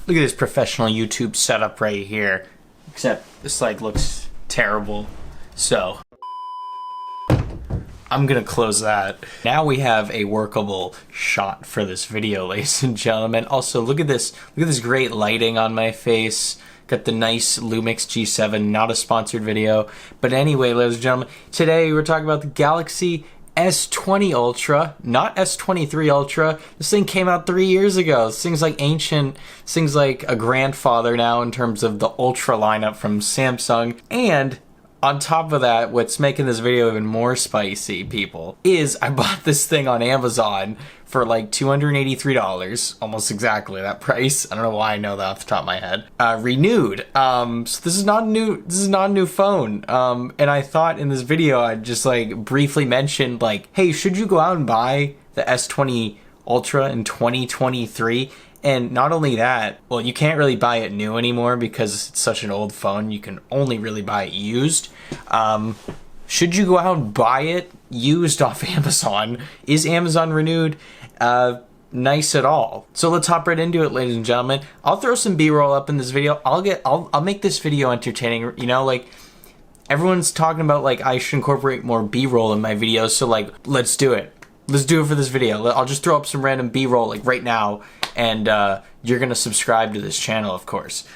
Look at this professional YouTube setup right here. Except this like looks terrible. So I'm gonna close that. Now we have a workable shot for this video, ladies and gentlemen. Also, look at this great lighting on my face. Got the nice Lumix G7, not a sponsored video. But anyway, ladies and gentlemen, today we're talking about the Galaxy S20 Ultra, not S23 Ultra. This thing came out 3 years ago. This thing's like ancient. This thing's like a grandfather now in terms of the Ultra lineup from Samsung. And on top of that, what's making this video even more spicy, people, is I bought this thing on Amazon for like $283, almost exactly that price. I don't know why I know that off the top of my head. Renewed. So this is not a new phone. And I thought in this video I'd just like briefly mention like, hey, should you go out and buy the S20 Ultra in 2023? And not only that, well, you can't really buy it new anymore because it's such an old phone. You can only really buy it used. Should you go out and buy it used off Amazon? Is Amazon Renewed nice at all? So let's hop right into it, ladies and gentlemen. I'll throw some B-roll up in this video. I'll make this video entertaining. You know, like everyone's talking about like I should incorporate more B-roll in my videos. So like, let's do it. Let's do it for this video. I'll just throw up some random B-roll like right now, and you're gonna subscribe to this channel, of course.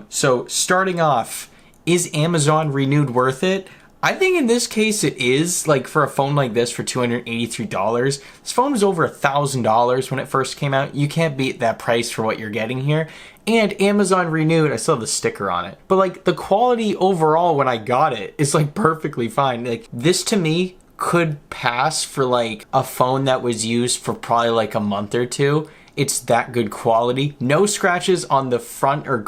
So starting off, is Amazon Renewed worth it? I think in this case it is. Like for a phone like this for $283, this phone was over $1,000 when it first came out. You can't beat that price for what you're getting here. And Amazon Renewed, I still have the sticker on it, but like the quality overall when I got it is like perfectly fine. Like this to me could pass for like a phone that was used for probably like a month or two. It's that good quality. No scratches on the front or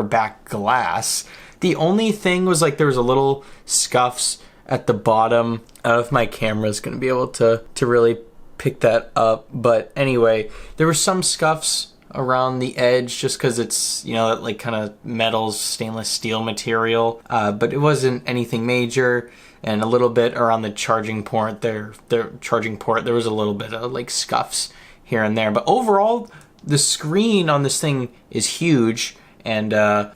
back glass. The only thing was like there was a little scuffs at the bottom. I don't know if my camera's gonna be able to really pick that up, but anyway, there were some scuffs around the edge just because it's, you know, that like kind of metals, stainless steel material, but it wasn't anything major. And a little bit around the charging port there was a little bit of like scuffs here and there, but overall the screen on this thing is huge, and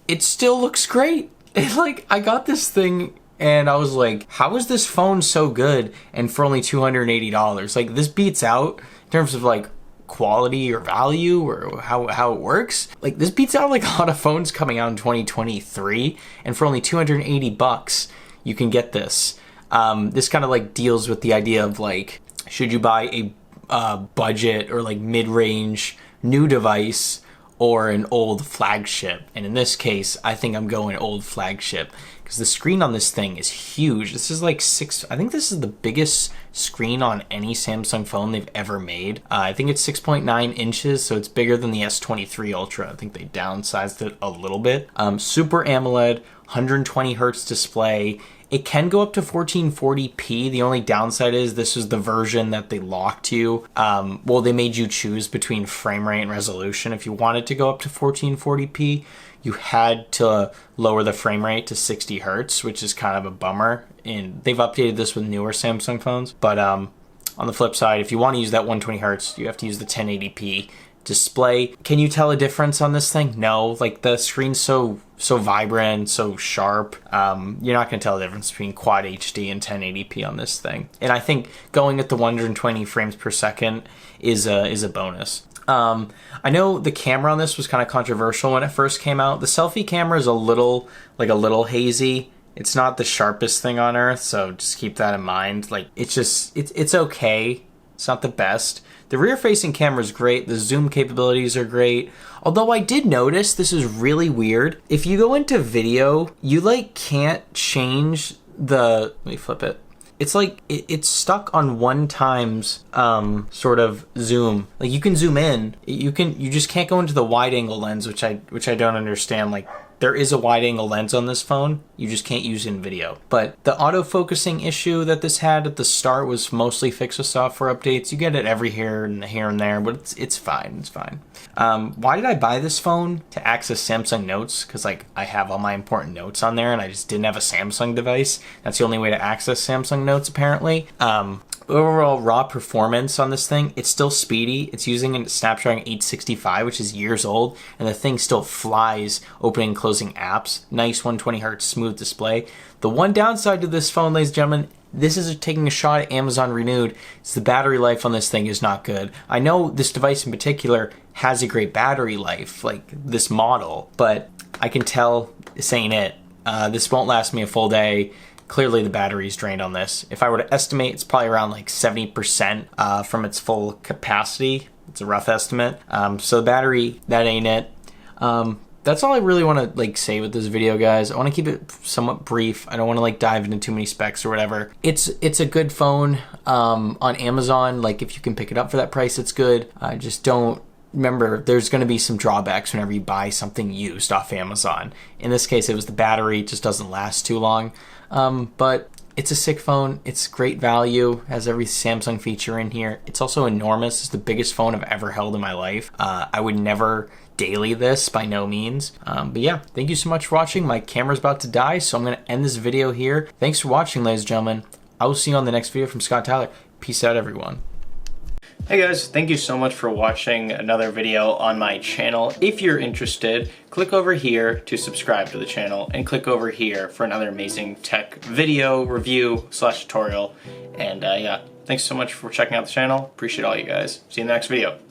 it still looks great. It's like I got this thing and I was like, how is this phone so good and for only $280? Like this beats out in terms of like quality or value or how it works. Like this beats out like a lot of phones coming out in 2023, and for only $280 you can get this. This kind of like deals with the idea of like, should you buy a budget or like mid-range new device or an old flagship? And in this case, I think I'm going old flagship because the screen on this thing is huge. This is like I think this is the biggest screen on any Samsung phone they've ever made. I think it's 6.9 inches, so it's bigger than the S23 Ultra. I think they downsized it a little bit. Super AMOLED, 120 hertz display. It can go up to 1440p. The only downside is this is the version that they locked you. Well, they made you choose between frame rate and resolution. If you wanted to go up to 1440p, you had to lower the frame rate to 60 hertz, which is kind of a bummer. And they've updated this with newer Samsung phones. But on the flip side, if you want to use that 120 hertz, you have to use the 1080p display. Can you tell a difference on this thing? No, like the screen's so vibrant, so sharp. You're not gonna tell the difference between Quad HD and 1080p on this thing. And I think going at the 120 frames per second is a bonus. I know the camera on this was kind of controversial when it first came out. The selfie camera is a little hazy. It's not the sharpest thing on earth, so just keep that in mind. Like it's okay. It's not the best. The rear-facing camera is great. The zoom capabilities are great. Although I did notice, this is really weird. If you go into video, you like can't change the, let me flip it. It's like, it's stuck on 1x sort of zoom. Like you can zoom in, you just can't go into the wide angle lens, which I don't understand. Like there is a wide angle lens on this phone, you just can't use it in video. But the autofocusing issue that this had at the start was mostly fixed with software updates. You get it every here and there, but it's fine, it's fine. Why did I buy this phone? To access Samsung Notes, because like I have all my important notes on there and I just didn't have a Samsung device. That's the only way to access Samsung Notes apparently. overall raw performance on this thing, it's still speedy. It's using a Snapdragon 865, which is years old, and the thing still flies opening and closing apps. Nice 120 hertz smooth display. The one downside to this phone, ladies and gentlemen, this is taking a shot at Amazon Renewed. It's the battery life on this thing is not good. I know this device in particular has a great battery life, like this model, but I can tell this ain't it. This won't last me a full day. Clearly the battery's drained on this. If I were to estimate, it's probably around like 70% from its full capacity. It's a rough estimate. So the battery, that ain't it. That's all I really want to like say with this video, guys. I want to keep it somewhat brief. I don't want to like dive into too many specs or whatever. It's a good phone on Amazon. Like if you can pick it up for that price, it's good. Just don't remember there's going to be some drawbacks whenever you buy something used off Amazon. In this case, it was the battery. It just doesn't last too long. But it's a sick phone. It's great value. Has every Samsung feature in here. It's also enormous. It's the biggest phone I've ever held in my life. I would never daily this by no means. But yeah, thank you so much for watching. My camera's about to die, so I'm going to end this video here. Thanks for watching, ladies and gentlemen. I will see you on the next video from Scott Tyler. Peace out, everyone. Hey guys, thank you so much for watching another video on my channel. If you're interested, click over here to subscribe to the channel and click over here for another amazing tech video review / tutorial. And yeah, thanks so much for checking out the channel. Appreciate all you guys. See you in the next video.